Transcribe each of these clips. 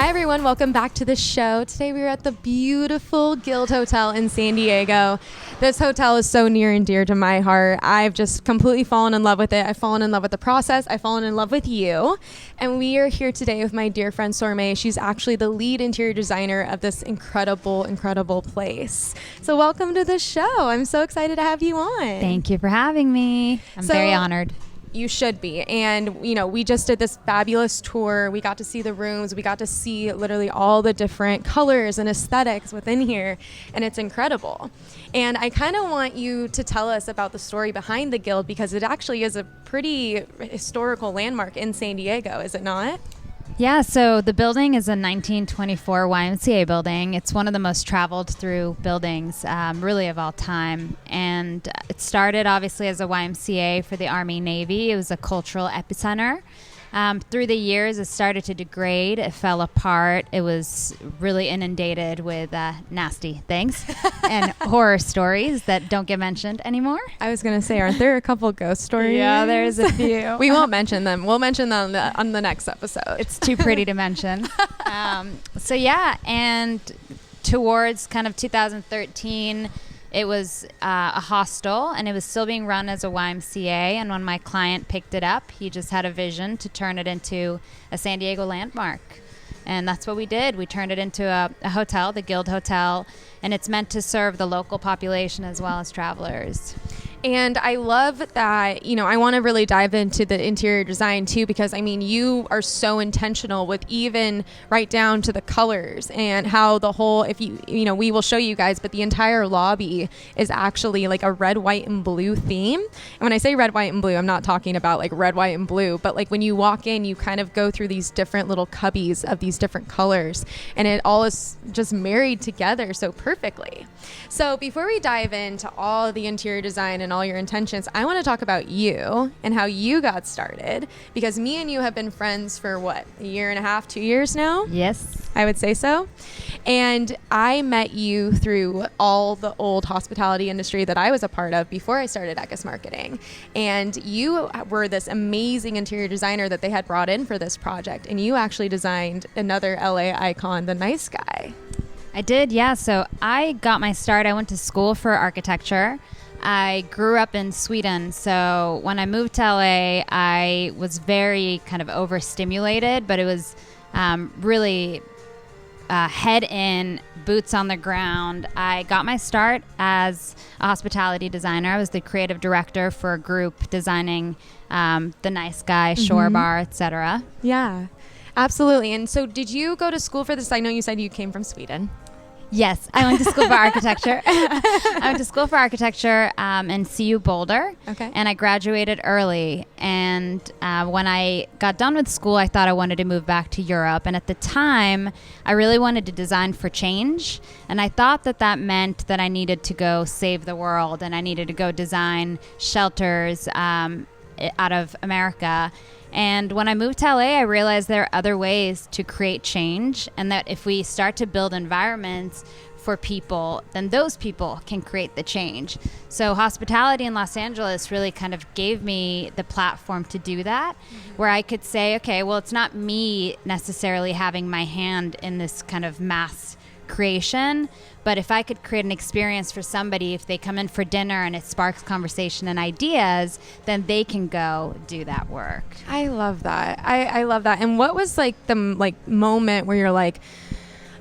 Hi everyone, welcome back to the show. Today we are at the beautiful Guild Hotel in San Diego. This hotel is so near and dear to my heart. I've just completely fallen in love with it. I've fallen in love with the process. I've fallen in love with you. And we are here today with my dear friend Sormeh. She's actually the lead interior designer of this incredible, incredible place. So welcome to the show. I'm so excited to have you on. Thank you for having me. I'm very honored. You should be. And, you know, we just did this fabulous tour. We got to see the rooms. We got to see literally all the different colors and aesthetics within here. And it's incredible. And I kind of want you to tell us about the story behind the Guild, because it actually is a pretty historical landmark in San Diego, is it not? Yeah, so the building is a 1924 YMCA building. It's one of the most traveled through buildings, really, of all time. And it started, obviously, as a YMCA for the Army Navy. It was a cultural epicenter. Through the years, it started to degrade. It fell apart. It was really inundated with nasty things and horror stories that don't get mentioned anymore. I was going to say, aren't there a couple ghost stories? Yeah, there's a few. We won't mention them. We'll mention them on the next episode. It's too pretty to mention. So yeah, and towards kind of 2013, it was a hostel, and it was still being run as a YMCA. And when my client picked it up, he just had a vision to turn it into a San Diego landmark. And that's what we did. We turned it into a hotel, the Guild Hotel, and it's meant to serve the local population as well as travelers. And I love that, you know, I want to really dive into the interior design too, because I mean, you are so intentional with even right down to the colors and how the whole, you know, we will show you guys, but the entire lobby is actually like a red, white, and blue theme. And when I say red, white, and blue, I'm not talking about like red, white, and blue, but like when you walk in, you kind of go through these different little cubbies of these different colors, and it all is just married together so perfectly. So before we dive into all of the interior design and all your intentions, I want to talk about you and how you got started, because me and you have been friends for what, a year and a half, 2 years now? Yes. I would say so. And I met you through all the old hospitality industry that I was a part of before I started Eckes Marketing. And you were this amazing interior designer that they had brought in for this project. And you actually designed another LA icon, the Nice Guy. I did, yeah. So I got my start. I went to school for architecture. I grew up in Sweden, so when I moved to LA, I was very kind of overstimulated, but it was really head in, boots on the ground. I got my start as a hospitality designer. I was the creative director for a group designing the Nice Guy, Shore Bar, etc. Yeah, absolutely. And so did you go to school for this? I know you said you came from Sweden. Yes, I went to school for architecture. I went to school for architecture in CU Boulder, and I graduated early. And when I got done with school, I thought I wanted to move back to Europe. And at the time, I really wanted to design for change. And I thought that that meant that I needed to go save the world, and I needed to go design shelters out of America. And when I moved to LA, I realized there are other ways to create change, and that if we start to build environments for people, then those people can create the change. So hospitality in Los Angeles really kind of gave me the platform to do that, where I could say, okay, well, it's not me necessarily having my hand in this kind of mass creation, but if I could create an experience for somebody, if they come in for dinner and it sparks conversation and ideas, then they can go do that work. I love that. I love that. And what was like the moment where you're like,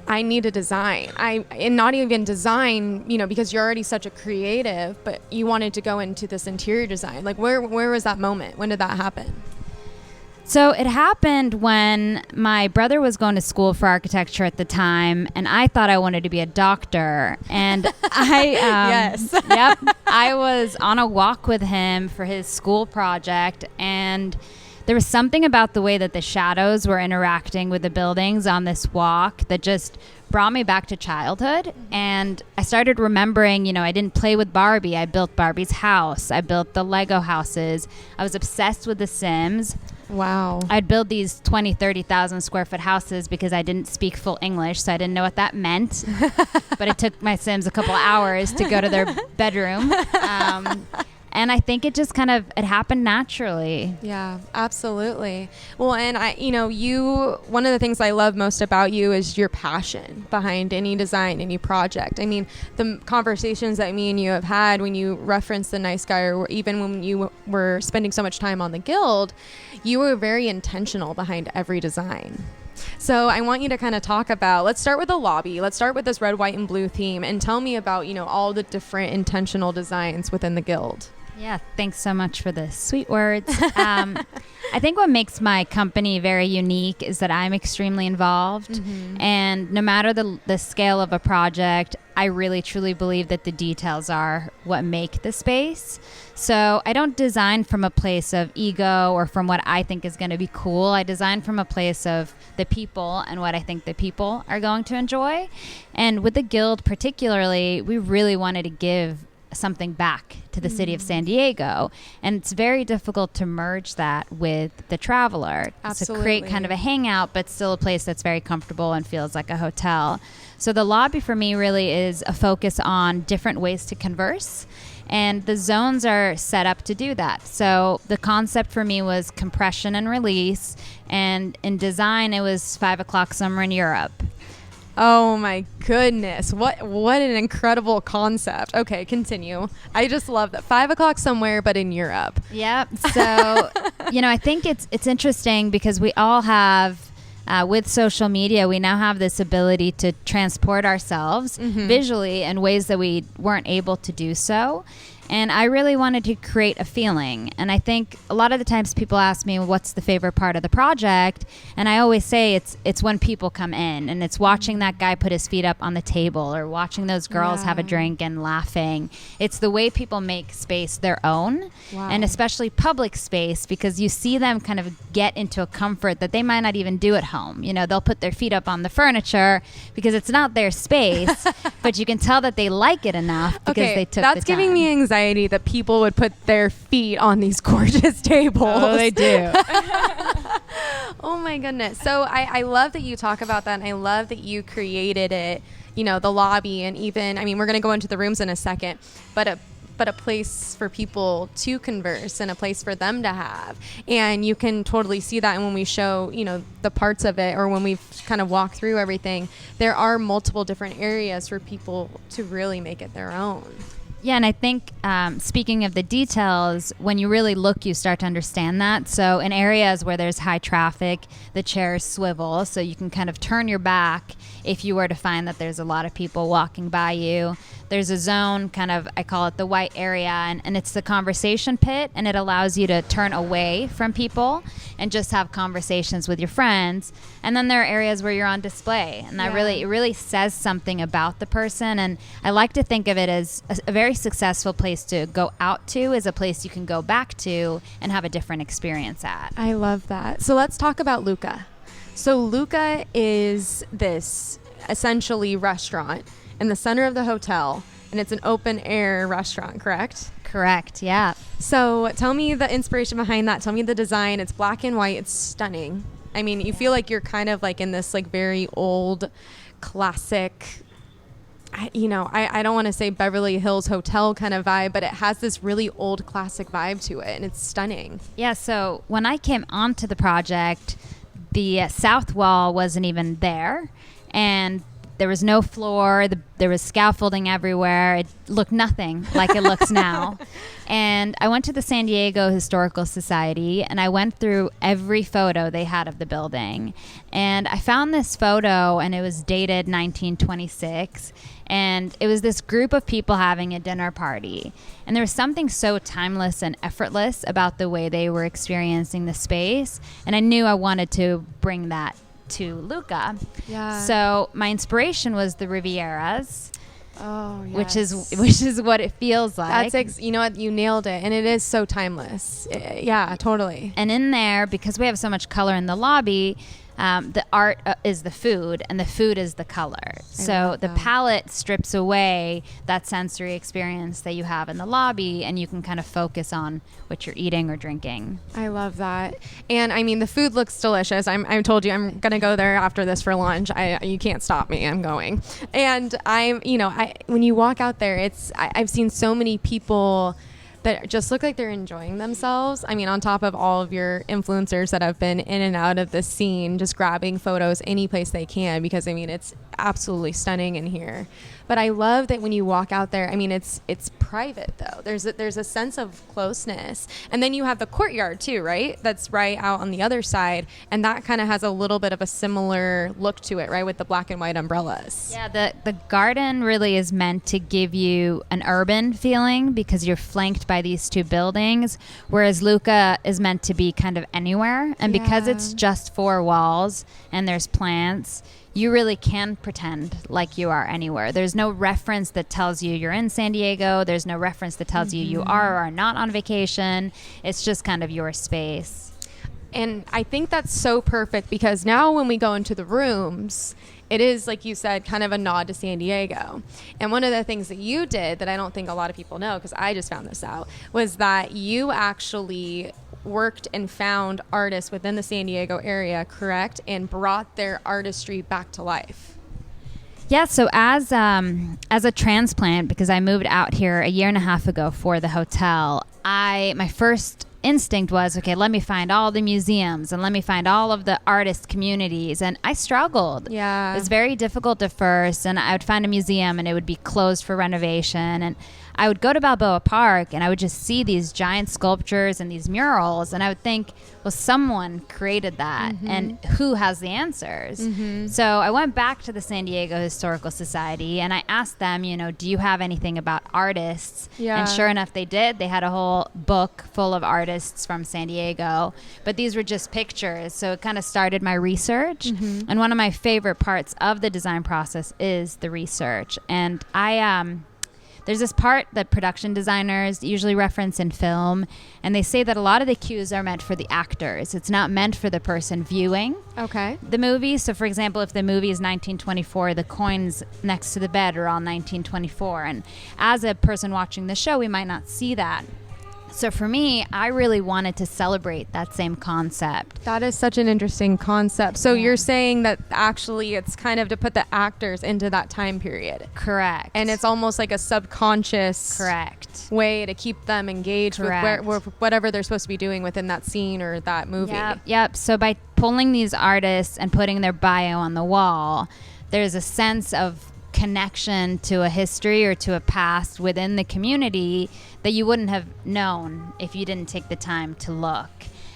I need to design? And not even design, you know, because you're already such a creative, but you wanted to go into this interior design. Like where was that moment? When did that happen? So it happened when my brother was going to school for architecture at the time, and I thought I wanted to be a doctor. And yes. Yep. I was on a walk with him for his school project, and there was something about the way that the shadows were interacting with the buildings on this walk that just brought me back to childhood. And I started remembering, you know, I didn't play with Barbie. I built Barbie's house. I built the Lego houses. I was obsessed with The Sims. Wow. I'd build these 20, 30,000 square foot houses because I didn't speak full English, so I didn't know what that meant. But it took my Sims a couple hours to go to their bedroom. And I think it just it happened naturally. Yeah, absolutely. Well, and one of the things I love most about you is your passion behind any design, any project. I mean, the conversations that me and you have had when you reference the nice guy, or even when you were spending so much time on the Guild, you were very intentional behind every design. So I want you to kind of talk about, let's start with the lobby. Let's start with this red, white, and blue theme, and tell me about, all the different intentional designs within the Guild. Yeah, thanks so much for the sweet words. I think what makes my company very unique is that I'm extremely involved. Mm-hmm. And no matter the scale of a project, I really truly believe that the details are what make the space. So I don't design from a place of ego or from what I think is going to be cool. I design from a place of the people and what I think the people are going to enjoy. And with the Guild particularly, we really wanted to give something back to the city of San Diego, and it's very difficult to merge that with the traveler. Absolutely. To create kind of a hangout, but still a place that's very comfortable and feels like a hotel. So the lobby for me really is a focus on different ways to converse, and the zones are set up to do that. So the concept for me was compression and release, and in design it was 5 o'clock summer in Europe. Oh my goodness. What an incredible concept. Okay, continue. I just love that. 5 o'clock somewhere, but in Europe. Yep. So, I think it's interesting because we all have, with social media, we now have this ability to transport ourselves visually in ways that we weren't able to do so. And I really wanted to create a feeling. And I think a lot of the times people ask me, what's the favorite part of the project? And I always say it's when people come in, and it's watching that guy put his feet up on the table, or watching those girls have a drink and laughing. It's the way people make space their own, and especially public space, because you see them kind of get into a comfort that they might not even do at home. They'll put their feet up on the furniture because it's not their space, but you can tell that they like it enough because they took the time. That's giving me anxiety that people would put their feet on these gorgeous tables. Oh, they do. Oh my goodness. So I love that you talk about that, and I love that you created it, the lobby, and even, we're going to go into the rooms in a second, but a place for people to converse and a place for them to have. And you can totally see that. And when we show, the parts of it, or when we've kind of walked through everything, there are multiple different areas for people to really make it their own. Yeah, and I think speaking of the details, when you really look, you start to understand that. So in areas where there's high traffic, the chairs swivel, so you can kind of turn your back if you were to find that there's a lot of people walking by you. There's a zone, kind of, I call it the white area, and it's the conversation pit, and it allows you to turn away from people and just have conversations with your friends. And then there are areas where you're on display, and that really says something about the person. And I like to think of it as a very successful place to go out to, is a place you can go back to and have a different experience at. I love that. So let's talk about Luca. So Luca is this essentially restaurant in the center of the hotel, and it's an open air restaurant, correct? Correct, yeah. So tell me the inspiration behind that. Tell me the design. It's black and white. It's stunning. You feel like you're kind of like in this like very old classic, I don't want to say Beverly Hills Hotel kind of vibe, but it has this really old classic vibe to it, and it's stunning. Yeah, so when I came onto the project, the south wall wasn't even there, and there was no floor. There was scaffolding everywhere. It looked nothing like it looks now. And I went to the San Diego Historical Society, and I went through every photo they had of the building. And I found this photo, and it was dated 1926. And it was this group of people having a dinner party. And there was something so timeless and effortless about the way they were experiencing the space. And I knew I wanted to bring that to Luca. Yeah. So my inspiration was the Rivieras. Oh, yes. which is what it feels like. You know what, you nailed it, and it is so timeless. Yeah, totally. And in there, because we have so much color in the lobby, the art is the food, and the food is the color. So the palette strips away that sensory experience that you have in the lobby, and you can kind of focus on what you're eating or drinking. I love that. And the food looks delicious. I told you I'm gonna go there after this for lunch. You can't stop me. I'm going. And when you walk out there, I've seen so many people that just look like they're enjoying themselves. I mean, on top of all of your influencers that have been in and out of the scene, just grabbing photos any place they can, because I mean, it's absolutely stunning in here. But I love that when you walk out there, I mean, it's private though. There's a sense of closeness. And then you have the courtyard too, right? That's right out on the other side. And that kind of has a little bit of a similar look to it, right? With the black and white umbrellas. Yeah, the garden really is meant to give you an urban feeling because you're flanked by these two buildings, whereas Luca is meant to be kind of anywhere. And because it's just 4 walls and there's plants, you really can pretend like you are anywhere. There's no reference that tells you you're in San Diego. There's no reference that tells you you are or are not on vacation. It's just kind of your space. And I think that's so perfect because now when we go into the rooms, it is, like you said, kind of a nod to San Diego. And one of the things that you did that I don't think a lot of people know, because I just found this out, was that you actually worked and found artists within the San Diego area, correct? And brought their artistry back to life. Yeah, so as a transplant, because I moved out here a year and a half ago for the hotel, my first instinct was, okay, let me find all the museums and let me find all of the artist communities. And I struggled. Yeah. It was very difficult at first. And I would find a museum and it would be closed for renovation. And I would go to Balboa Park and I would just see these giant sculptures and these murals. And I would think, well, someone created that and who has the answers? So I went back to the San Diego Historical Society and I asked them, do you have anything about artists? Yeah. And sure enough, they did. They had a whole book full of artists from San Diego, but these were just pictures. So it kind of started my research. And one of my favorite parts of the design process is the research. And there's this part that production designers usually reference in film, and they say that a lot of the cues are meant for the actors. It's not meant for the person viewing the movie. So, for example, if the movie is 1924, the coins next to the bed are all 1924. And as a person watching the show, we might not see that. So for me, I really wanted to celebrate that same concept. That is such an interesting concept. So you're saying that actually it's kind of to put the actors into that time period. Correct. And it's almost like a subconscious way to keep them engaged with whatever they're supposed to be doing within that scene or that movie. Yep. So by pulling these artists and putting their bio on the wall, there's a sense of connection to a history or to a past within the community that you wouldn't have known if you didn't take the time to look.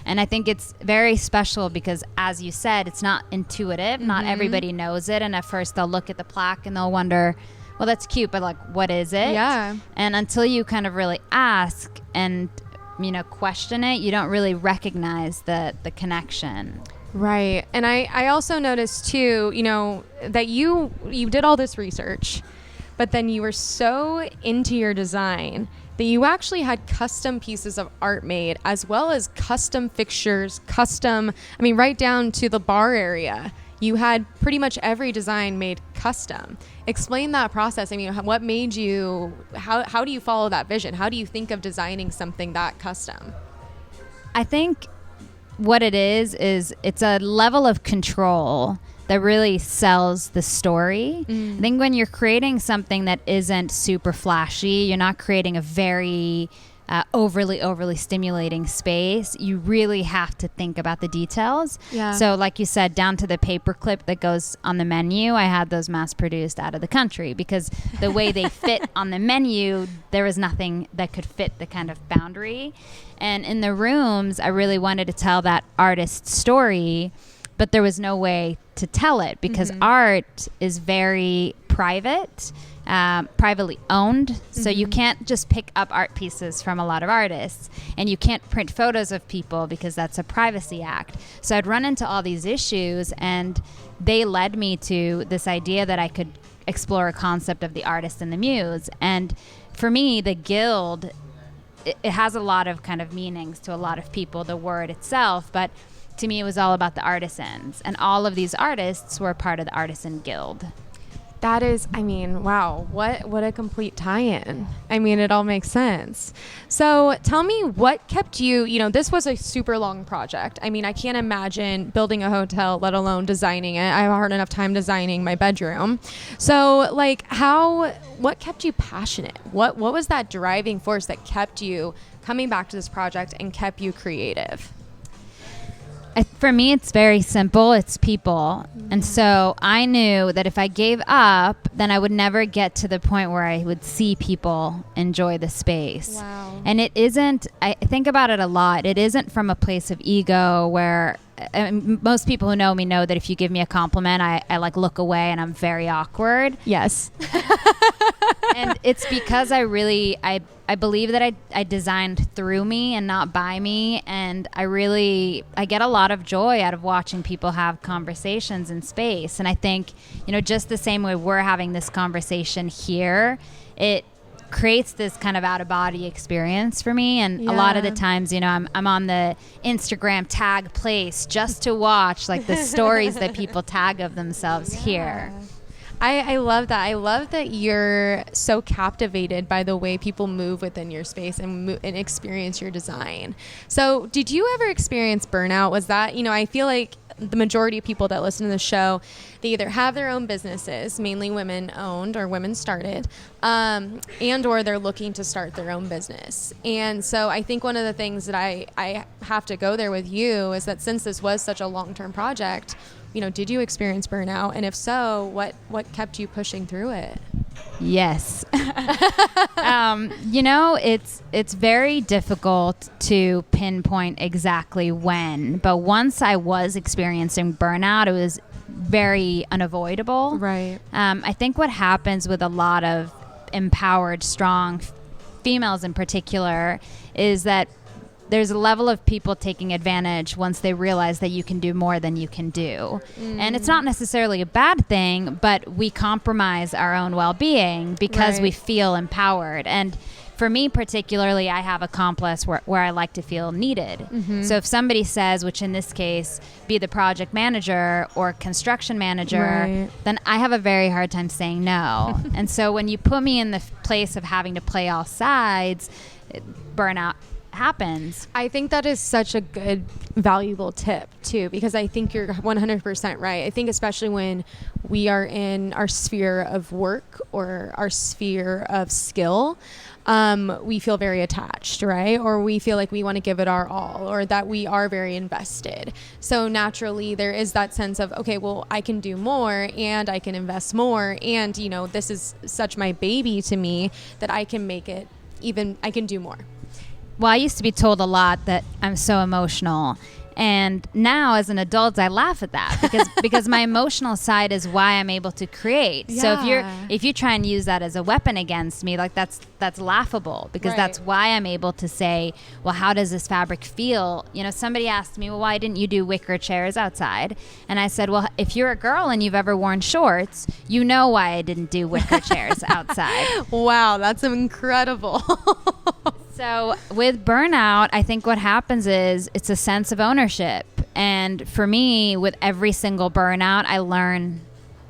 And I think it's very special because, as you said, it's not intuitive. Not everybody knows it. And at first they'll look at the plaque and they'll wonder, well, that's cute, but like, what is it? Yeah. And until you kind of really ask and, question it, you don't really recognize the connection. Right. And I also noticed too, that you did all this research, but then you were so into your design that you actually had custom pieces of art made, as well as custom fixtures, right down to the bar area. You had pretty much every design made custom. Explain that process. I mean, what made you, how do you follow that vision? How do you think of designing something that custom? I think what it is it's a level of control that really sells the story. I think when you're creating something that isn't super flashy, you're not creating a very overly stimulating space, you really have to think about the details. Yeah. So like you said, down to the paper clip that goes on the menu, I had those mass produced out of the country because the way they fit on the menu, there was nothing that could fit the kind of boundary. And in the rooms, I really wanted to tell that artist's story, but there was no way to tell it because art is very private, privately owned. So you can't just pick up art pieces from a lot of artists, and you can't print photos of people because that's a privacy act. So I'd run into all these issues, and they led me to this idea that I could explore a concept of the artist and the muse. And for me, the guild, it has a lot of kind of meanings to a lot of people, the word itself, but to me it was all about the artisans, and all of these artists were part of the artisan guild. That is, I mean, wow, what a complete tie-in. I mean, it all makes sense. So tell me, what kept you, this was a super long project. I mean, I can't imagine building a hotel, let alone designing it. I have a hard enough time designing my bedroom. So like what kept you passionate? What was that driving force that kept you coming back to this project and kept you creative? For me, it's very simple. It's people. And so I knew that if I gave up, then I would never get to the point where I would see people enjoy the space. Wow. And it isn't, I think about it a lot, it isn't from a place of ego where most people who know me know that if you give me a compliment, I like look away and I'm very awkward. Yes. And it's because I believe that I designed through me and not by me. And I get a lot of joy out of watching people have conversations in space. And I think, just the same way we're having this conversation here, it creates this kind of out-of-body experience for me. And a lot of the times, I'm on the Instagram tag place just to watch like the stories that people tag of themselves here. I love that. I love that you're so captivated by the way people move within your space and experience your design. So did you ever experience burnout? Was that, I feel like the majority of people that listen to the show, they either have their own businesses, mainly women owned or women started, and or they're looking to start their own business. And so I think one of the things that I have to go there with you is that since this was such a long-term project, did you experience burnout? And if so, what kept you pushing through it? Yes. It's very difficult to pinpoint exactly when, but once I was experiencing burnout, it was very unavoidable. Right. I think what happens with a lot of empowered, strong females in particular is that there's a level of people taking advantage once they realize that you can do more than you can do. And it's not necessarily a bad thing, but we compromise our own well-being because we feel empowered. And for me particularly, I have a complex where I like to feel needed. Mm-hmm. So if somebody says, which in this case, be the project manager or construction manager, then I have a very hard time saying no. And so when you put me in the place of having to play all sides, burnout happens. I think that is such a good, valuable tip too, because I think you're 100% right. I think especially when we are in our sphere of work or our sphere of skill, we feel very attached, right? Or we feel like we want to give it our all, or that we are very invested. So naturally there is that sense of, okay, well, I can do more and I can invest more. And, this is such my baby to me that I can make it I can do more. Well, I used to be told a lot that I'm so emotional. And now as an adult, I laugh at that because my emotional side is why I'm able to create. Yeah. So if you try and use that as a weapon against me, like that's laughable, because that's why I'm able to say, well, how does this fabric feel? Somebody asked me, well, why didn't you do wicker chairs outside? And I said, well, if you're a girl and you've ever worn shorts, you know why I didn't do wicker chairs outside. Wow, that's incredible. So with burnout, I think what happens is it's a sense of ownership. And for me, with every single burnout, I learn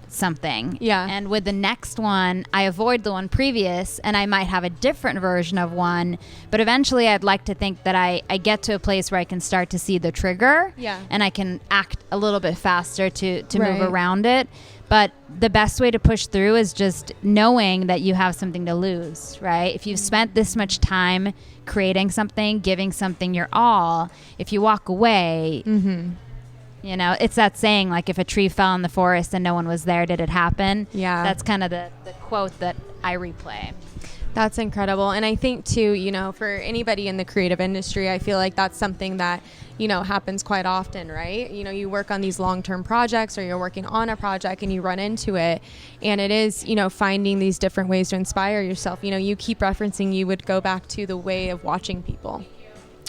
something. Yeah. And with the next one, I avoid the one previous, and I might have a different version of one. But eventually, I'd like to think that I get to a place where I can start to see the trigger. Yeah. And I can act a little bit faster to move around it. But the best way to push through is just knowing that you have something to lose, right? If you've spent this much time creating something, giving something your all, if you walk away, it's that saying, like, if a tree fell in the forest and no one was there, did it happen? Yeah. That's kind of the quote that I replay. That's incredible. And I think too, for anybody in the creative industry, I feel like that's something that, happens quite often, right? You work on these long-term projects, or you're working on a project and you run into it. And it is, finding these different ways to inspire yourself. You keep referencing, you would go back to the way of watching people,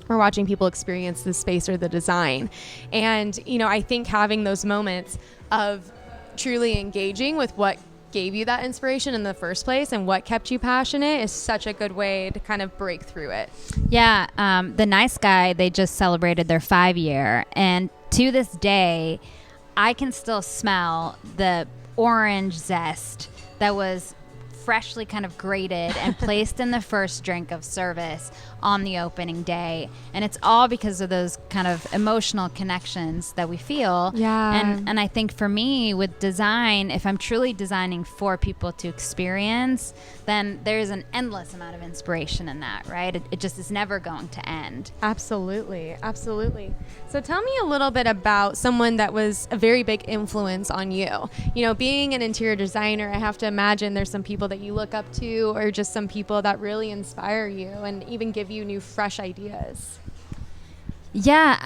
or watching people experience the space or the design. And, I think having those moments of truly engaging with what gave you that inspiration in the first place and what kept you passionate is such a good way to kind of break through it. Yeah. The Nice Guy, they just celebrated their 5-year. And to this day, I can still smell the orange zest that was freshly kind of grated and placed in the first drink of service on the opening day. And it's all because of those kind of emotional connections that we feel. Yeah. And I think for me with design, if I'm truly designing for people to experience, then there's an endless amount of inspiration in that, right? It just is never going to end. Absolutely. Absolutely. So tell me a little bit about someone that was a very big influence on you. You know, being an interior designer, I have to imagine there's some people that you look up to, or just some people that really inspire you and even give you new fresh ideas. Yeah,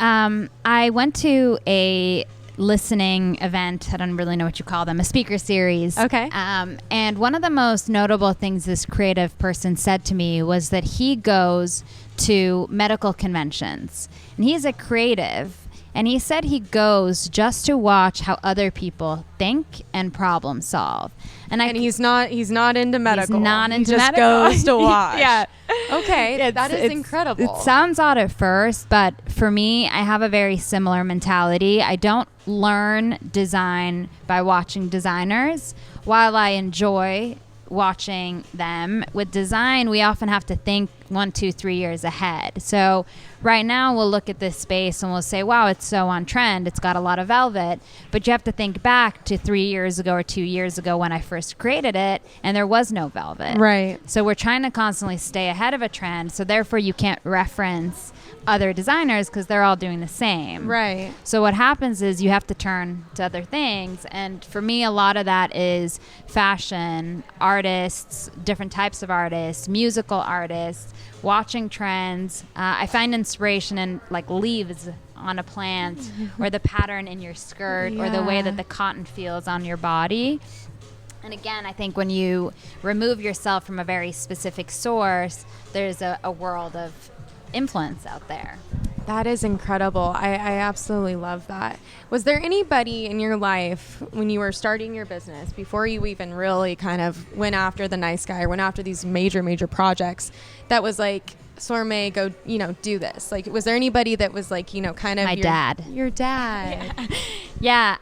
I went to a listening event. I don't really know what you call them, a speaker series. Okay. And one of the most notable things this creative person said to me was that he goes to medical conventions, and he's a creative. And he said he goes just to watch how other people think and problem solve. And he's not into medical. He's not into he just medical. goes to watch. Yeah. Okay. That is incredible. It sounds odd at first, but for me, I have a very similar mentality. I don't learn design by watching designers. While I enjoy watching them, with design, we often have to think 1, 2, 3 years ahead. So right now we'll look at this space and we'll say, wow, it's so on trend. It's got a lot of velvet. But you have to think back to 3 years ago or 2 years ago when I first created it, and there was no velvet. Right. So we're trying to constantly stay ahead of a trend. So therefore you can't reference other designers because they're all doing the same. Right. So what happens is you have to turn to other things. And for me, a lot of that is fashion, artists, different types of artists, musical artists, watching trends. I find inspiration in like leaves on a plant or the pattern in your skirt or the way that the cotton feels on your body. And again, I think when you remove yourself from a very specific source, there's a world of influence out there. That is incredible. I absolutely love that. Was there anybody in your life when you were starting your business, before you even really kind of went after the nice guy or went after these major projects, that was like, Sormeh, go, do this? Like, was there anybody that was like, kind of my dad? Your dad. Yeah.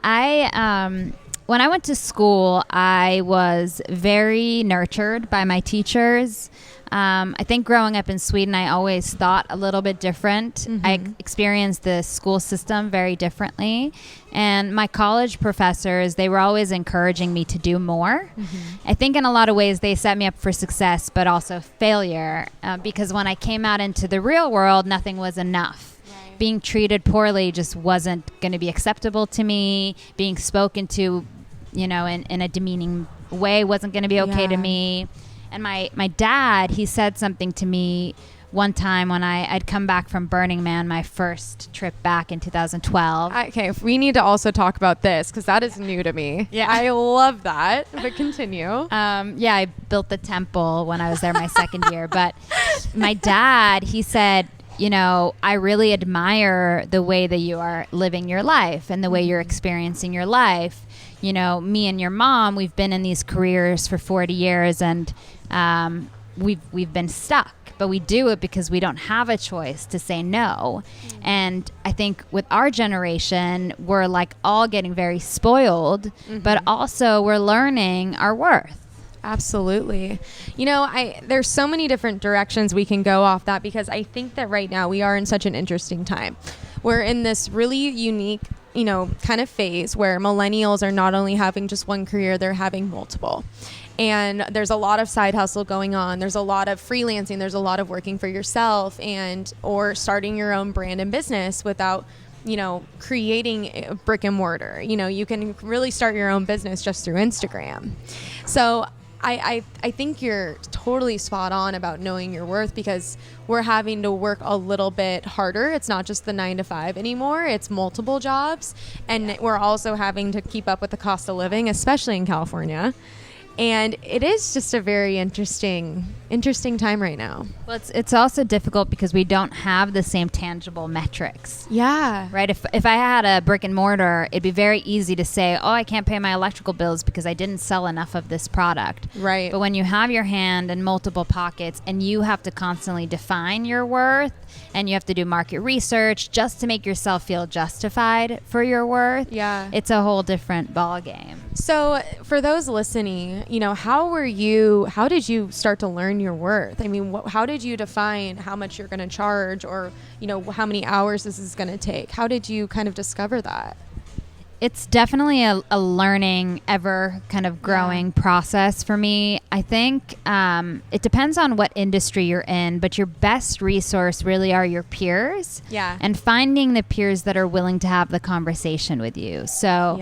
When I went to school, I was very nurtured by my teachers. I think growing up in Sweden, I always thought a little bit different. Mm-hmm. I experienced the school system very differently. And my college professors, they were always encouraging me to do more. Mm-hmm. I think in a lot of ways they set me up for success, but also failure. Because when I came out into the real world, nothing was enough. Right. Being treated poorly just wasn't going to be acceptable to me. Being spoken to, in a demeaning way wasn't going to be okay to me. And my dad, he said something to me one time when I'd come back from Burning Man, my first trip back in 2012. Okay, we need to also talk about this because that is new to me. Yeah, I love that. But continue. I built the temple when I was there my second year. But my dad, he said, I really admire the way that you are living your life and the way you're experiencing your life. Me and your mom, we've been in these careers for 40 years and we've been stuck, but we do it because we don't have a choice to say no. Mm-hmm. And I think with our generation, we're like all getting very spoiled, mm-hmm. but also we're learning our worth. Absolutely. There's so many different directions we can go off that, because I think that right now we are in such an interesting time. We're in this really unique, kind of phase where millennials are not only having just one career, they're having multiple. And there's a lot of side hustle going on. There's a lot of freelancing. There's a lot of working for yourself or starting your own brand and business without, creating a brick and mortar. You can really start your own business just through Instagram. So I think you're totally spot on about knowing your worth, because we're having to work a little bit harder. It's not just the 9 to 5 anymore. It's multiple jobs. And we're also having to keep up with the cost of living, especially in California. And it is just a very interesting interesting time right now. Well, it's also difficult because we don't have the same tangible metrics. Yeah. Right? If I had a brick and mortar, it'd be very easy to say, oh, I can't pay my electrical bills because I didn't sell enough of this product. Right. But when you have your hand in multiple pockets and you have to constantly define your worth and you have to do market research just to make yourself feel justified for your worth, it's a whole different ballgame. So for those listening, how did you start to learn your worth? I mean, how did you define how much you're going to charge, or, how many hours this is going to take? How did you kind of discover that? It's definitely a learning, ever kind of growing process for me. I think it depends on what industry you're in, but your best resource really are your peers. Yeah. And finding the peers that are willing to have the conversation with you. So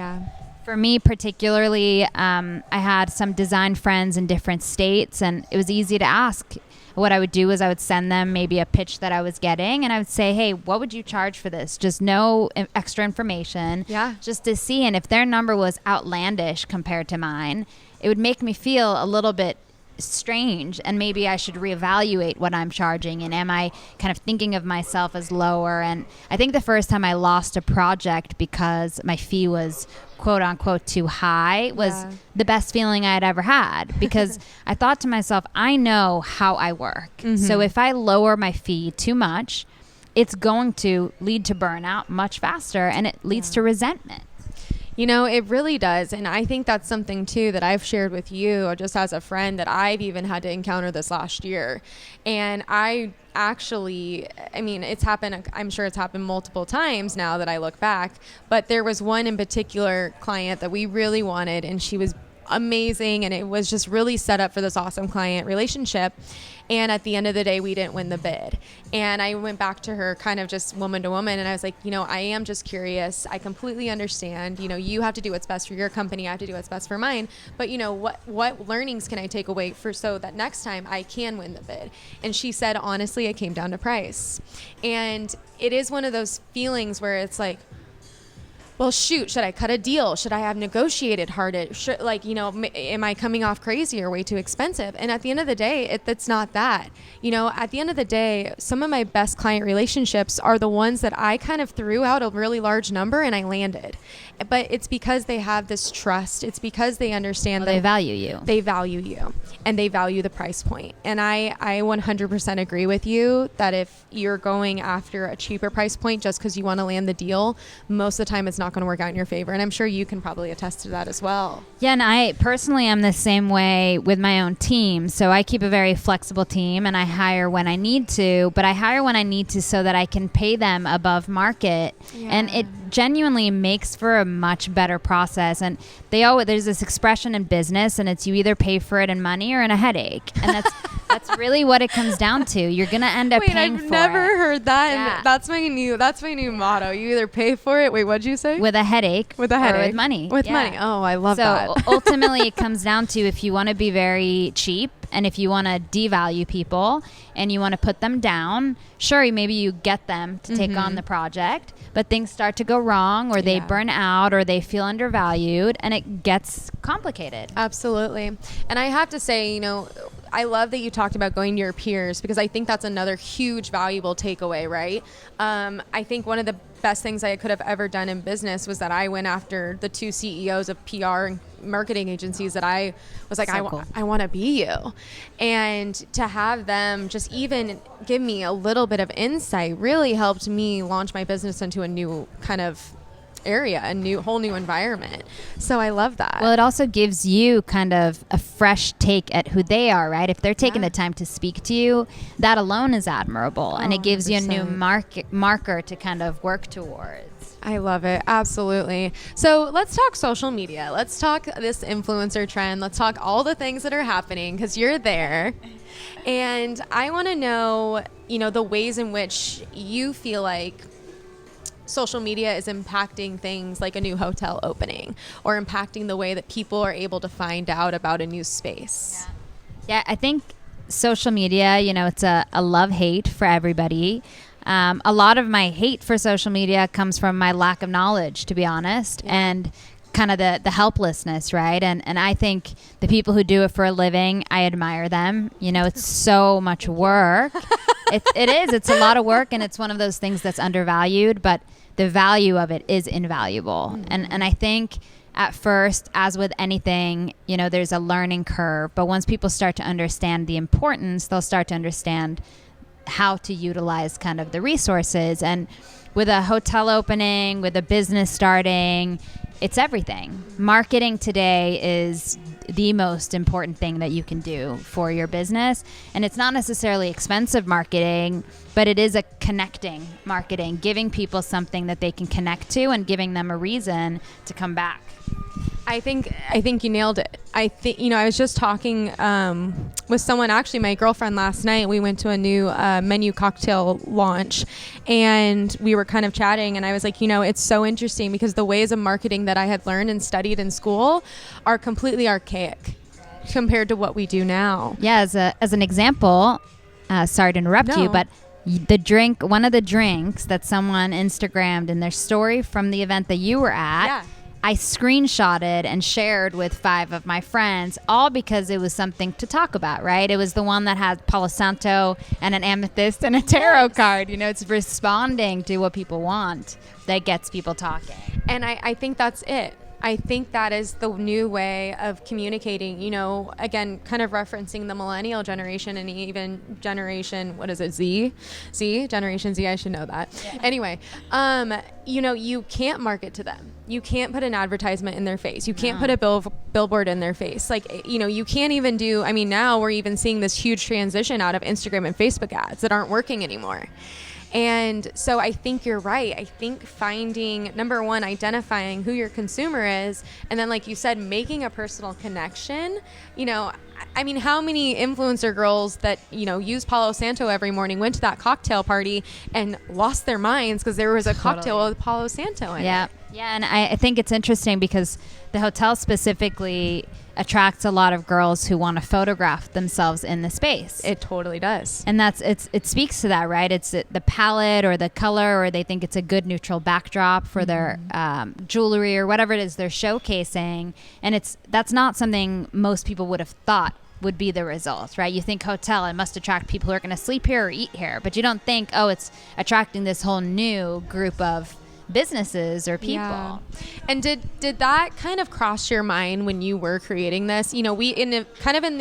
for me particularly, I had some design friends in different states, and it was easy to ask. What I would do is I would send them maybe a pitch that I was getting, and I would say, hey, what would you charge for this? Just no extra information, just to see. And if their number was outlandish compared to mine, it would make me feel a little bit strange, and maybe I should reevaluate what I'm charging, and am I kind of thinking of myself as lower. And I think the first time I lost a project because my fee was quote unquote too high was the best feeling I had ever had, because I thought to myself, I know how I work. So if I lower my fee too much, it's going to lead to burnout much faster, and it leads to resentment. It really does. And I think that's something too that I've shared with you just as a friend, that I've even had to encounter this last year. And it's happened. I'm sure it's happened multiple times now that I look back, but there was one in particular client that we really wanted, and she was amazing, and it was just really set up for this awesome client relationship. And at the end of the day, we didn't win the bid. And I went back to her kind of just woman to woman, and I was like, I am just curious. I completely understand. You have to do what's best for your company. I have to do what's best for mine. But what learnings can I take away so that next time I can win the bid? And she said, honestly, it came down to price. And it is one of those feelings where it's like, well, shoot, should I cut a deal? Should I have negotiated harder? Am I coming off crazy or way too expensive? And at the end of the day, it's not that. At the end of the day, some of my best client relationships are the ones that I kind of threw out a really large number and I landed. But it's because they have this trust. It's because they understand that they value you. They value you, and they value the price point. And I 100% agree with you that if you're going after a cheaper price point just because you want to land the deal, most of the time it's not going to work out in your favor. And I'm sure you can probably attest to that as well. Yeah, and I personally am the same way with my own team. So I keep a very flexible team, and I hire when I need to, but I hire when I need to so that I can pay them above market. And it genuinely makes for a much better process. And there's this expression in business, and it's you either pay for it in money or in a headache. And that's really what it comes down to. You're going to end up paying for it. I've never heard that. Yeah. And that's my new motto. You either pay for it. Wait, what'd you say? With a headache. With a headache. Or with money. With money. Oh, I love that. So ultimately it comes down to, if you want to be very cheap, and if you want to devalue people and you want to put them down, sure, maybe you get them to take on the project, but things start to go wrong, or they burn out, or they feel undervalued, and it gets complicated. Absolutely. And I have to say, I love that you talked about going to your peers, because I think that's another huge valuable takeaway, right? I think one of the best things I could have ever done in business was that I went after the two CEOs of PR and marketing agencies that I was like, cool. I want to be you. And to have them just even give me a little bit of insight really helped me launch my business into a new kind of area, whole new environment. So I love that. Well, it also gives you kind of a fresh take at who they are, right? If they're taking the time to speak to you, that alone is admirable. And it gives 100%. You a new marker to kind of work towards. I love it. Absolutely. So let's talk social media. Let's talk this influencer trend. Let's talk all the things that are happening, because you're there. And I want to know, the ways in which you feel like social media is impacting things like a new hotel opening, or impacting the way that people are able to find out about a new space. Yeah, I think social media, it's a love-hate for everybody. A lot of my hate for social media comes from my lack of knowledge, to be honest, and kind of the helplessness, right? And I think the people who do it for a living, I admire them. You know, it's so much work. It is. It's a lot of work, and it's one of those things that's undervalued, but the value of it is invaluable. Mm-hmm. And I think at first, as with anything, you know, there's a learning curve. But once people start to understand the importance, they'll start to understand how to utilize kind of the resources. And with a hotel opening, with a business starting, it's everything. Marketing today is the most important thing that you can do for your business. And it's not necessarily expensive marketing, but it is a connecting marketing, giving people something that they can connect to and giving them a reason to come back. I think you nailed it. I think, you know, I was just talking with someone, actually my girlfriend last night. We went to a new menu cocktail launch, and we were kind of chatting, and I was like, you know, it's so interesting because the ways of marketing that I had learned and studied in school are completely archaic compared to what we do now. Yeah, as an example, sorry to interrupt you, but one of the drinks that someone Instagrammed in their story from the event that you were at, I screenshotted and shared with 5 of my friends, all because it was something to talk about, right? It was the one that had Palo Santo and an amethyst and a tarot card. You know, it's responding to what people want that gets people talking. And I think that's it. I think that is the new way of communicating, you know, again, kind of referencing the millennial generation and even generation, what is it, Generation Z, I should know that. Yeah. Anyway, you know, you can't market to them. You can't put an advertisement in their face. You can't put a billboard in their face. Like, you know, you can't even do, I mean, now we're even seeing this huge transition out of Instagram and Facebook ads that aren't working anymore. And so I think you're right. I think finding, number one, identifying who your consumer is, and then, like you said, making a personal connection. You know, I mean, how many influencer girls that, you know, use Palo Santo every morning went to that cocktail party and lost their minds because there was a cocktail with Palo Santo in it? Yeah, and I think it's interesting because the hotel specifically attracts a lot of girls who want to photograph themselves in the space. It totally does. And it speaks to that, right? It's the palette or the color, or they think it's a good neutral backdrop for their jewelry or whatever it is they're showcasing. And that's not something most people would have thought would be the result, right? You think hotel, it must attract people who are going to sleep here or eat here, but you don't think, oh, it's attracting this whole new group of businesses or people. Yeah. And did that kind of cross your mind when you were creating this? You know, we in the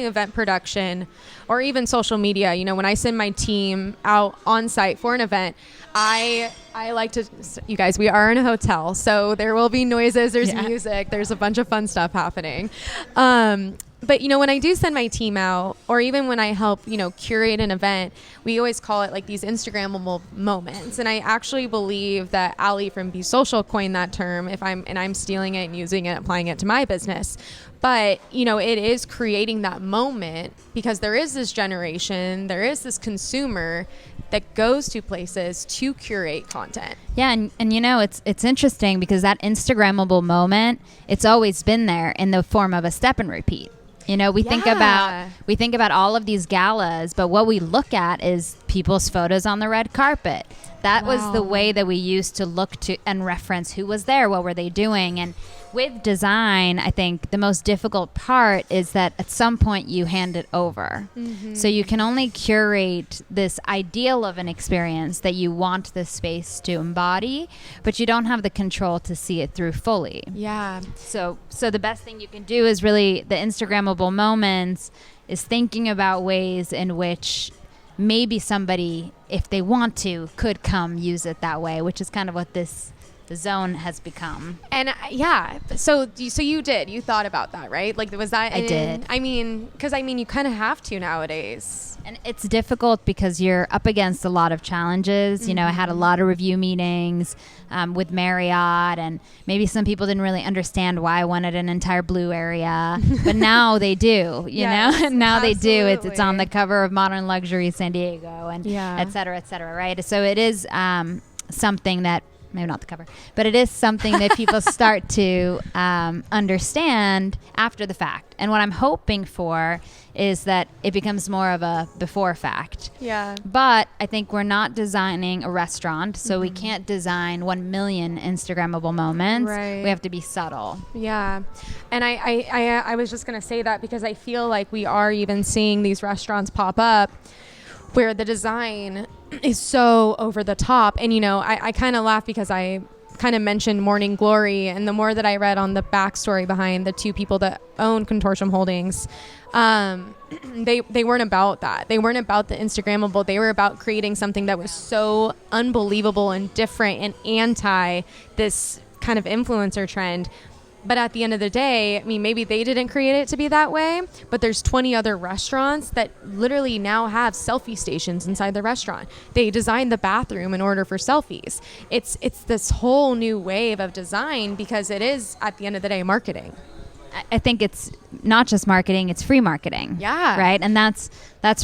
event production or even social media, you know, when I send my team out on site for an event, I like to, you guys, we are in a hotel, so there will be noises, there's music, there's a bunch of fun stuff happening. But, you know, when I do send my team out, or even when I help, you know, curate an event, we always call it like these Instagrammable moments. And I actually believe that Ali from Be Social coined that term, I'm stealing it and using it, applying it to my business. But, you know, it is creating that moment because there is this generation, there is this consumer that goes to places to curate content. Yeah, and you know, it's interesting because that Instagrammable moment, it's always been there in the form of a step and repeat. You know, we think about all of these galas, but what we look at is people's photos on the red carpet. That was the way that we used to look to and reference who was there, what were they doing. And with design, I think the most difficult part is that at some point you hand it over. Mm-hmm. So you can only curate this ideal of an experience that you want the space to embody, but you don't have the control to see it through fully. Yeah. So the best thing you can do is really the Instagrammable moments is thinking about ways in which maybe somebody, if they want to, could come use it that way, which is kind of what the zone has become. And so you thought about that, right? Like, was that? I did. I mean, because you kind of have to nowadays. And it's difficult because you're up against a lot of challenges. Mm-hmm. You know, I had a lot of review meetings with Marriott, and maybe some people didn't really understand why I wanted an entire blue area, but now they do. You know, now absolutely. They do. It's on the cover of Modern Luxury San Diego, and et cetera, right? So it is something that maybe not the cover, but it is something that people start to understand after the fact. And what I'm hoping for is that it becomes more of a before fact. Yeah. But I think we're not designing a restaurant, so we can't design 1 million Instagrammable moments. Right. We have to be subtle. Yeah. And I was just going to say that because I feel like we are even seeing these restaurants pop up where the design is so over the top. And, you know, I kind of laugh because I kind of mentioned Morning Glory, and the more that I read on the backstory behind the two people that own Contortium Holdings, they weren't about that. They weren't about the Instagrammable. They were about creating something that was so unbelievable and different and anti this kind of influencer trend. But at the end of the day, I mean, maybe they didn't create it to be that way, but there's 20 other restaurants that literally now have selfie stations inside the restaurant. They designed the bathroom in order for selfies. It's this whole new wave of design because it is, at the end of the day, marketing. I think it's not just marketing, it's free marketing. Yeah. Right? And that's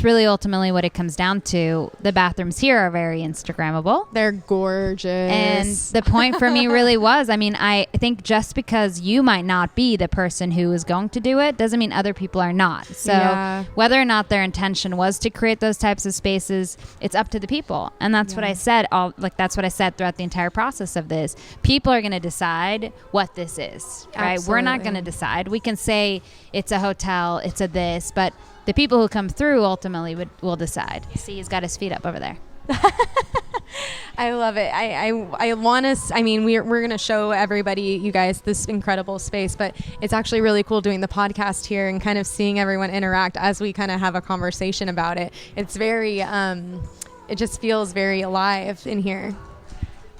really ultimately what it comes down to. The bathrooms here are very Instagrammable. They're gorgeous. And the point for me really was, I mean, I think just because you might not be the person who is going to do it doesn't mean other people are not. So whether or not their intention was to create those types of spaces, it's up to the people. And that's what I said, that's what I said throughout the entire process of this. People are going to decide what this is, right? Absolutely. We're not going to decide. We can say it's a hotel, it's a this, but the people who come through ultimately will decide. See, he's got his feet up over there. I love it. I want to, I mean, we're going to show everybody, you guys, this incredible space, but it's actually really cool doing the podcast here and kind of seeing everyone interact as we kind of have a conversation about it. It's very, it just feels very alive in here.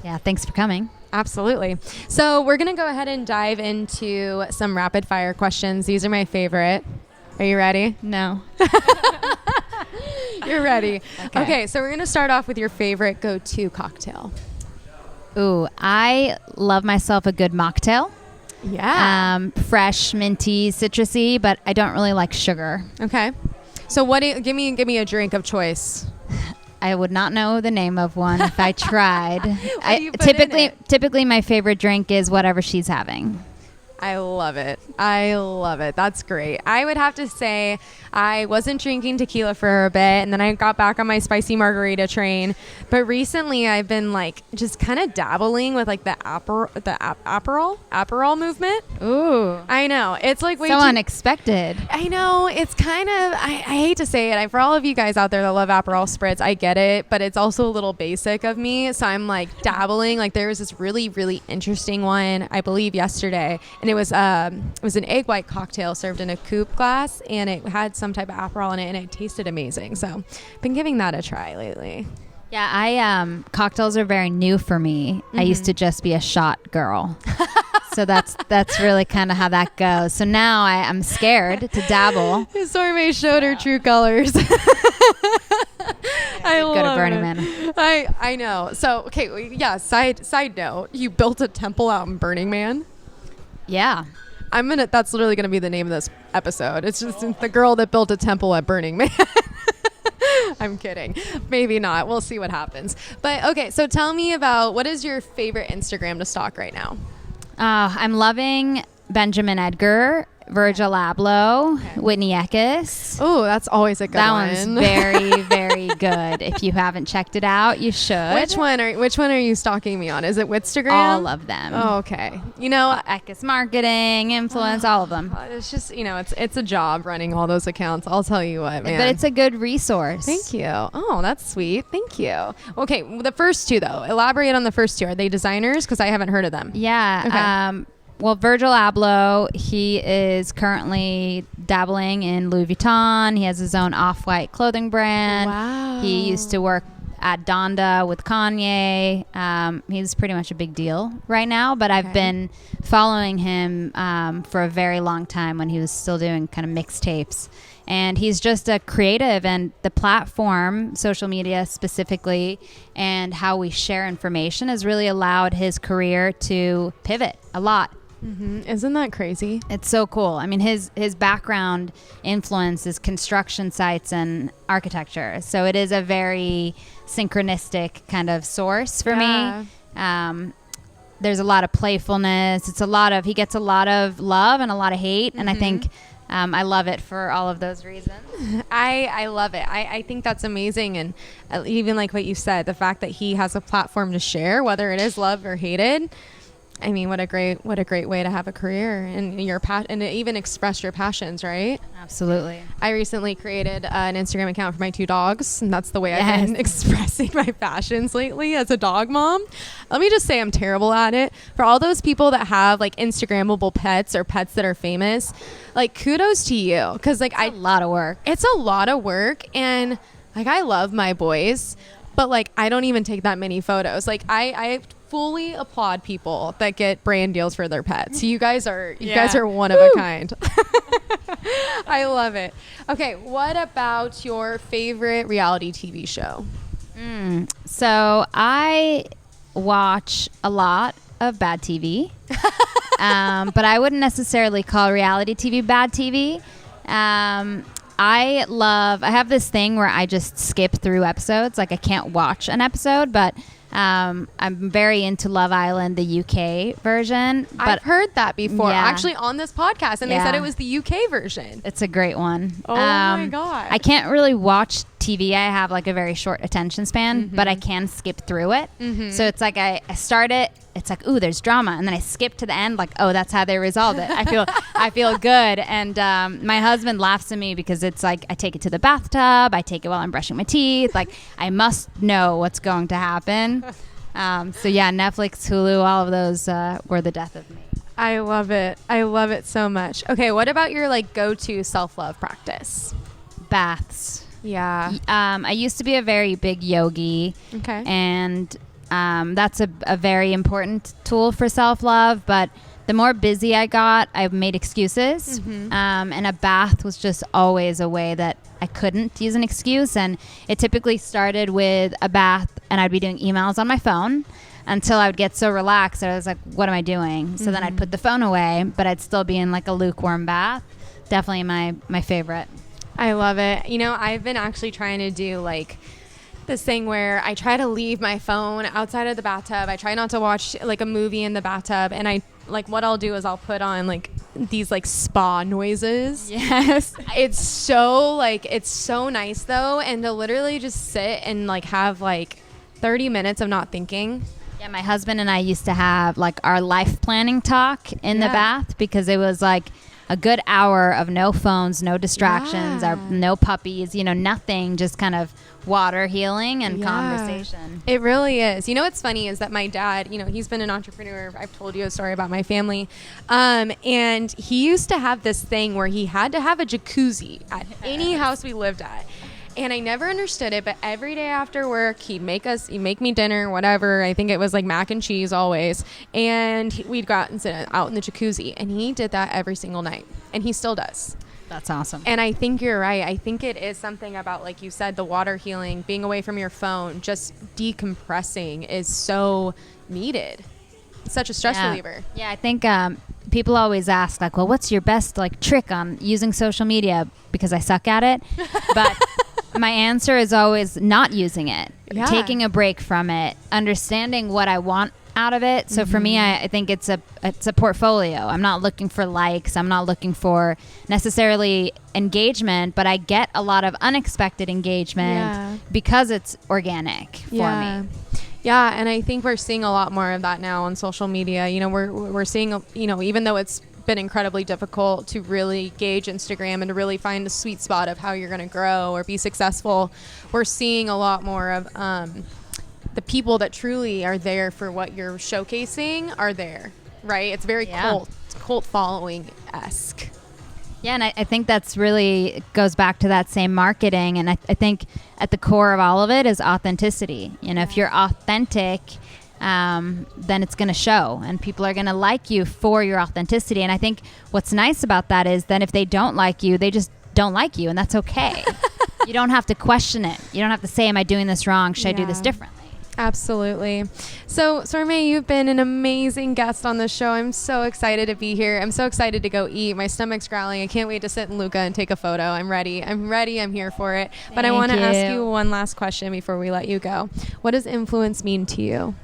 Yeah, thanks for coming. Absolutely. So we're going to go ahead and dive into some rapid fire questions. These are my favorite. Are you ready? No. You're ready. Okay, so we're going to start off with your favorite go-to cocktail. Ooh, I love myself a good mocktail. Yeah. Fresh, minty, citrusy, but I don't really like sugar. Okay. So give me a drink of choice. I would not know the name of one if I tried. Typically my favorite drink is whatever she's having. I love it. That's great. I would have to say I wasn't drinking tequila for a bit, and then I got back on my spicy margarita train. But recently I've been like just kind of dabbling with like the Aperol movement. Ooh. I know. It's like way so too unexpected. I know. It's kind of, I hate to say it. For all of you guys out there that love Aperol spritz, I get it, but it's also a little basic of me. So I'm like dabbling. Like there was this really, really interesting one, I believe yesterday, and it was an egg white cocktail served in a coupe glass, and it had some type of Aperol in it, and it tasted amazing. So I've been giving that a try lately. Yeah, cocktails are very new for me. Mm-hmm. I used to just be a shot girl. So that's really kind of how that goes. So now I'm scared to dabble. Sormeh showed her true colors. I love go to Burning it. Man. I know. So okay, yeah. Side note, you built a temple out in Burning Man. Yeah. That's literally gonna be the name of this episode. It's just the girl that built a temple at Burning Man. I'm kidding. Maybe not. We'll see what happens. But okay, so tell me about, what is your favorite Instagram to stalk right now? I'm loving Benjamin Edgar, Virgil Abloh, Whitney Eckes. Oh, that's always a good one. That one's very, very good. If you haven't checked it out, you should. Which one are you stalking me on? Is it Whitstagram? All of them. Oh, okay. You know, Eckes marketing, influence, all of them. It's just, it's a job running all those accounts. I'll tell you what, man. But it's a good resource. Thank you. Oh, that's sweet. Thank you. Okay, the first two though. Elaborate on the first two. Are they designers? Because I haven't heard of them. Yeah. Okay. Well, Virgil Abloh, he is currently dabbling in Louis Vuitton. He has his own off-white clothing brand. Wow. He used to work at Donda with Kanye. He's pretty much a big deal right now, but I've been following him for a very long time when he was still doing kind of mixtapes. And he's just a creative, and the platform, social media specifically, and how we share information has really allowed his career to pivot a lot. Mm-hmm. Isn't that crazy? It's so cool. I mean, his background influence is construction sites and architecture. So it is a very synchronistic kind of source for me. there's a lot of playfulness. He gets a lot of love and a lot of hate. And I think I love it for all of those reasons. I love it. I think that's amazing. And even like what you said, the fact that he has a platform to share, whether it is love or hated. I mean, what a great way to have a career and and to even express your passions, right? Absolutely. I recently created an Instagram account for my 2 dogs, and that's the way I've been expressing my passions lately as a dog mom. Let me just say I'm terrible at it. For all those people that have like Instagrammable pets or pets that are famous, like kudos to you, because like a lot of work. It's a lot of work, and like I love my boys, but like I don't even take that many photos. Like I fully applaud people that get brand deals for their pets. You guys are one of a kind. I love it. Okay, what about your favorite reality TV show? So I watch a lot of bad TV, but I wouldn't necessarily call reality TV bad TV. I have this thing where I just skip through episodes. Like I can't watch an episode, but I'm very into Love Island, the UK version. But I've heard that before, actually on this podcast, and they said it was the UK version. It's a great one. Oh my God. I can't really watch TV. I have like a very short attention span, but I can skip through it. So it's like I start it. It's like, ooh, there's drama, and then I skip to the end. Like, oh, that's how they resolved it. I feel good, and my husband laughs at me because it's like I take it to the bathtub. I take it while I'm brushing my teeth. Like I must know what's going to happen. So yeah, Netflix, Hulu, all of those were the death of me. I love it. I love it so much. Okay, what about your like go-to self-love practice? Baths. Yeah. I used to be a very big yogi. Okay. And that's a very important tool for self-love. But the more busy I got, I made excuses. And a bath was just always a way that I couldn't use an excuse. And it typically started with a bath, and I'd be doing emails on my phone until I would get so relaxed that I was like, what am I doing? So then I'd put the phone away, but I'd still be in like a lukewarm bath. Definitely my favorite. I love it. You know, I've been actually trying to do like this thing where I try to leave my phone outside of the bathtub. I try not to watch like a movie in the bathtub, and I like what I'll do is I'll put on like these like spa noises. Yes. It's so nice though, and to literally just sit and like have like 30 minutes of not thinking. Yeah, my husband and I used to have like our life planning talk in the bath, because it was like a good hour of no phones, no distractions, or no puppies, nothing, just kind of water healing and conversation. It really is. You know what's funny is that my dad, he's been an entrepreneur. I've told you a story about my family. And he used to have this thing where he had to have a jacuzzi at any house we lived at. And I never understood it, but every day after work, he'd make me dinner, whatever. I think it was like mac and cheese always. And we'd go out and sit out in the jacuzzi. And he did that every single night. And he still does. That's awesome. And I think you're right. I think it is something about, like you said, the water healing, being away from your phone, just decompressing is so needed. It's such a stress reliever. Yeah, I think people always ask, like, well, what's your best like trick on using social media? Because I suck at it. But my answer is always not using it, taking a break from it, understanding what I want out of it. So for me, I think it's a portfolio. I'm not looking for likes. I'm not looking for necessarily engagement, but I get a lot of unexpected engagement because it's organic for me. Yeah, and I think we're seeing a lot more of that now on social media. We're seeing, even though it's been incredibly difficult to really gauge Instagram and to really find the sweet spot of how you're going to grow or be successful, we're seeing a lot more of the people that truly are there for what you're showcasing are there, right? It's very cult following-esque. Yeah, and I think that's really goes back to that same marketing. And I think at the core of all of it is authenticity. If you're authentic, then it's going to show, and people are going to like you for your authenticity. And I think what's nice about that is then if they don't like you, they just don't like you, and that's okay. You don't have to question it. You don't have to say, am I doing this wrong? Should I do this differently? Absolutely. So, Sormeh, you've been an amazing guest on the show. I'm so excited to be here. I'm so excited to go eat. My stomach's growling. I can't wait to sit in Luca and take a photo. I'm ready. I'm here for it. But I want to ask you one last question before we let you go. What does influence mean to you?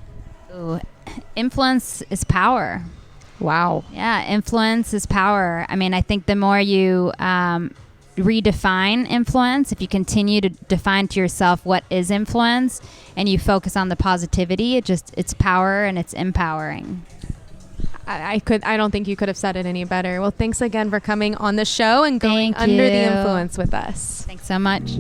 Ooh, influence is power. Wow. Yeah, influence is power. I mean, I think the more you redefine influence, if you continue to define to yourself what is influence and you focus on the positivity, it's power and it's empowering. I don't think you could have said it any better. Well, thanks again for coming on the show and going under the influence with us. Thanks so much.